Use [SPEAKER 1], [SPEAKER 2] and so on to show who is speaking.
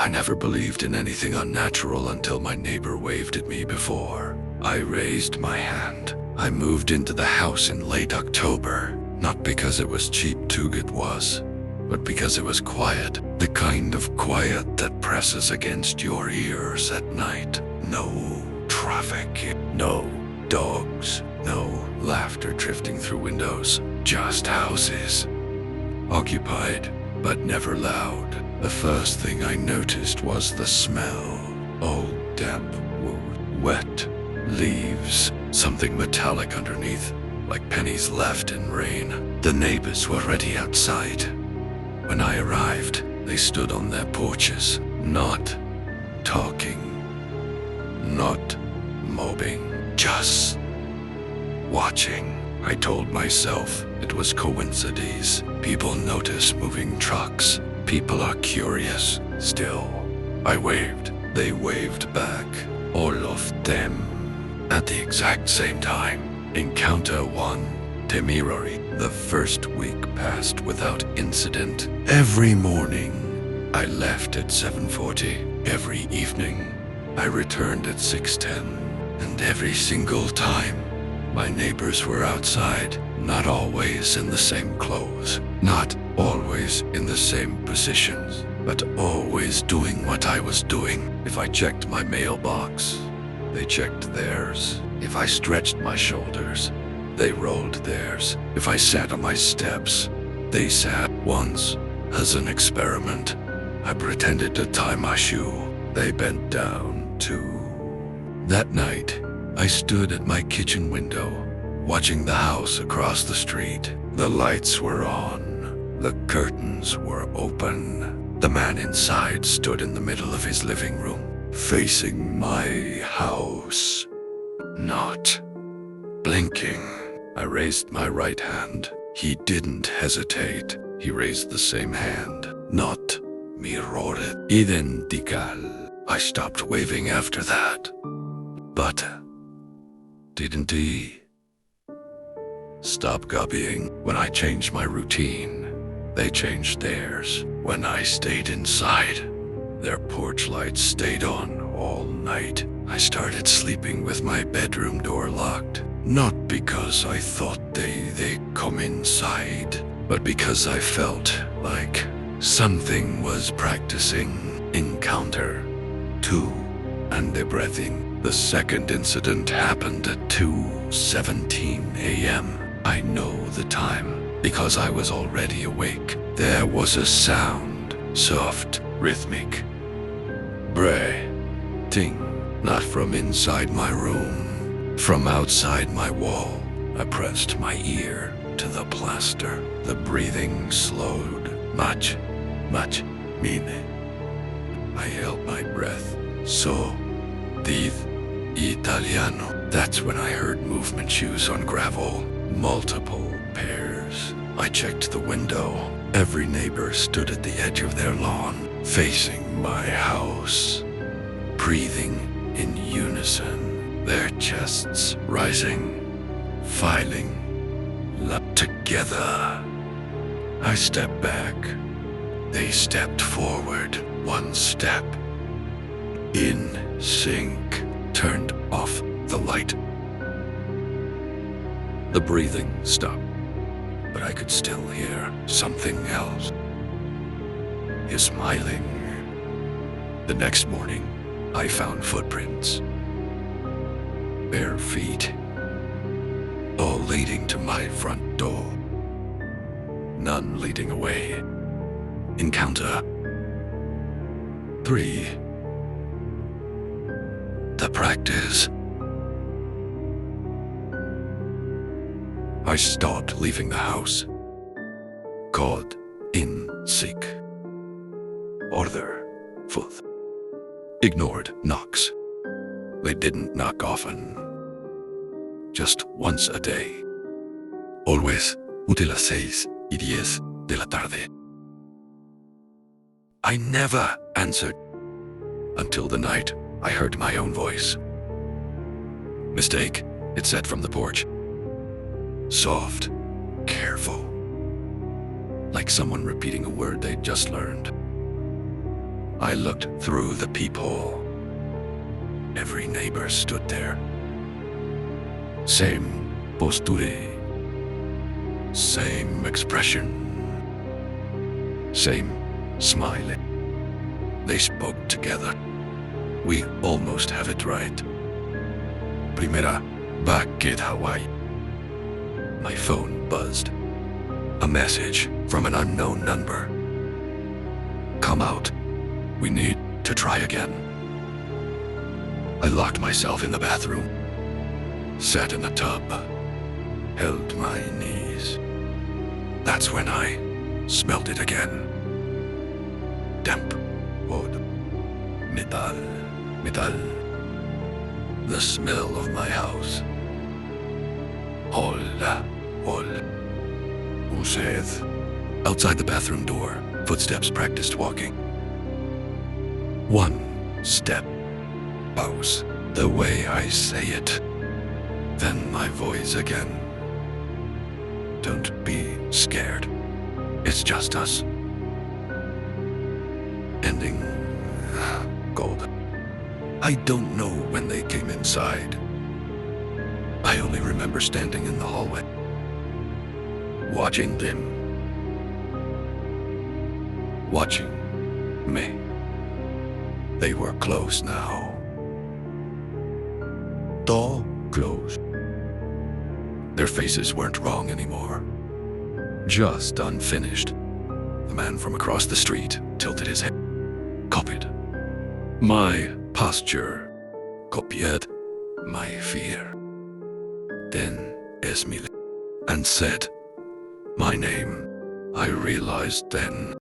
[SPEAKER 1] I never believed in anything unnatural until my neighbor waved at me before. I raised my hand. I moved into the house in late October, not because it was cheap, too good was, but because it was quiet. The kind of quiet that presses against your ears at night. No traffic, no dogs, no laughter drifting through windows, just houses. Occupied, but never loud. The first thing I noticed was the smell. Old damp wood, wet leaves, something metallic underneath, like pennies left in rain. The neighbors were already outside. When I arrived, they stood on their porches, not talking, not moping, just watching. I told myself it was coincidence. People notice moving trucks. People are curious. Still, I waved. They waved back. All of them. At the exact same time. Encounter 1. Temerary. The first week passed without incident. Every morning, I left at 7:40. Every evening, I returned at 6:10. And every single time, my neighbors were outside, not always in the same clothes, not always in the same positions, but always doing what I was doing. If I checked my mailbox, they checked theirs. If I stretched my shoulders, they rolled theirs. If I sat on my steps, they sat. Once, as an experiment, I pretended to tie my shoe. They bent down, too. That night, I stood at my kitchen window, watching the house across the street. The lights were on. The curtains were open. The man inside stood in the middle of his living room, facing my house. Not blinking. I raised my right hand. He didn't hesitate. He raised the same hand. Not mirrored. Identical. I stopped waving after that. But didn't he stop copying? When I changed my routine, they changed theirs. When I stayed inside, their porch lights stayed on all night. I started sleeping with my bedroom door locked. Not because I thought they'd come inside, but because I felt like something was practicing. Encounter 2. And the breathing. The second incident happened at 2:17 a.m. I know the time because I was already awake. There was a sound, soft, rhythmic, ting, not from inside my room, from outside my wall. I pressed my ear to the plaster. The breathing slowed, much, minute. I held my breath. So, Italiano. That's when I heard movement shoes on gravel. Multiple pairs. I checked the window. Every neighbor stood at the edge of their lawn, facing my house, breathing in unison, their chests rising, filing together. I stepped back. They stepped forward, 1 step. In sync. Turned off the light. The breathing stopped, but I could still hear something else. His smiling. The next morning, I found footprints. Bare feet. All leading to my front door. None leading away. Encounter 3. The practice. I stopped leaving the house. God in sick. Order. Fourth. Ignored knocks. They didn't knock often. Just once a day. Always de las 6:10 de la tarde. I never answered until the night I heard my own voice. Mistake, it said from the porch. Soft, careful. Like someone repeating a word they'd just learned. I looked through the peephole. Every neighbor stood there. Same posture. Same expression. Same smiling. They spoke together. We almost have it right. Primera, bakit Hawaii? My phone buzzed. A message from an unknown number. Come out. We need to try again. I locked myself in the bathroom. Sat in the tub. Held my knees. That's when I smelled it again. Damp wood. Metal. Metal. The smell of my house. Hola. Hol. Usted. Outside the bathroom door, footsteps practiced walking. One step. Pause. The way I say it. Then my voice again. Don't be scared. It's just us. Ending. Gold. I don't know when they came inside. I only remember standing in the hallway. Watching them. Watching me. They were close now. Door closed. Their faces weren't wrong anymore. Just unfinished. The man from across the street tilted his head. Copied. My posture. Copied my fear. Then Esmil and said my name. I realized then